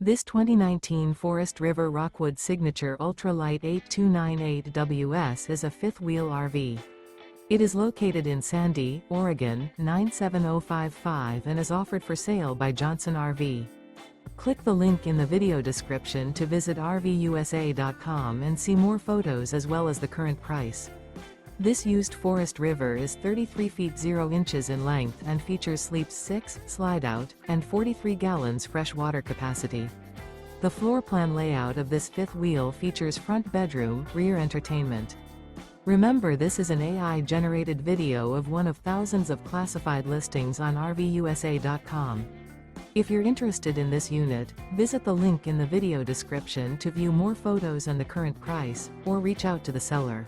This 2019 Forest River Rockwood Signature Ultra Lite 8298WS is a fifth-wheel RV. It is located in Sandy, Oregon, 97055 and is offered for sale by Johnson RV. Click the link in the video description to visit RVUSA.com and see more photos as well as the current price. This used Forest River is 33 feet 0 inches in length and features sleeps 6, Slideout, and 43 gallons fresh water capacity. The floor plan layout of this fifth wheel features front bedroom, rear entertainment. Remember, this is an AI-generated video of one of thousands of classified listings on RVUSA.com. If you're interested in this unit, visit the link in the video description to view more photos and the current price, or reach out to the seller.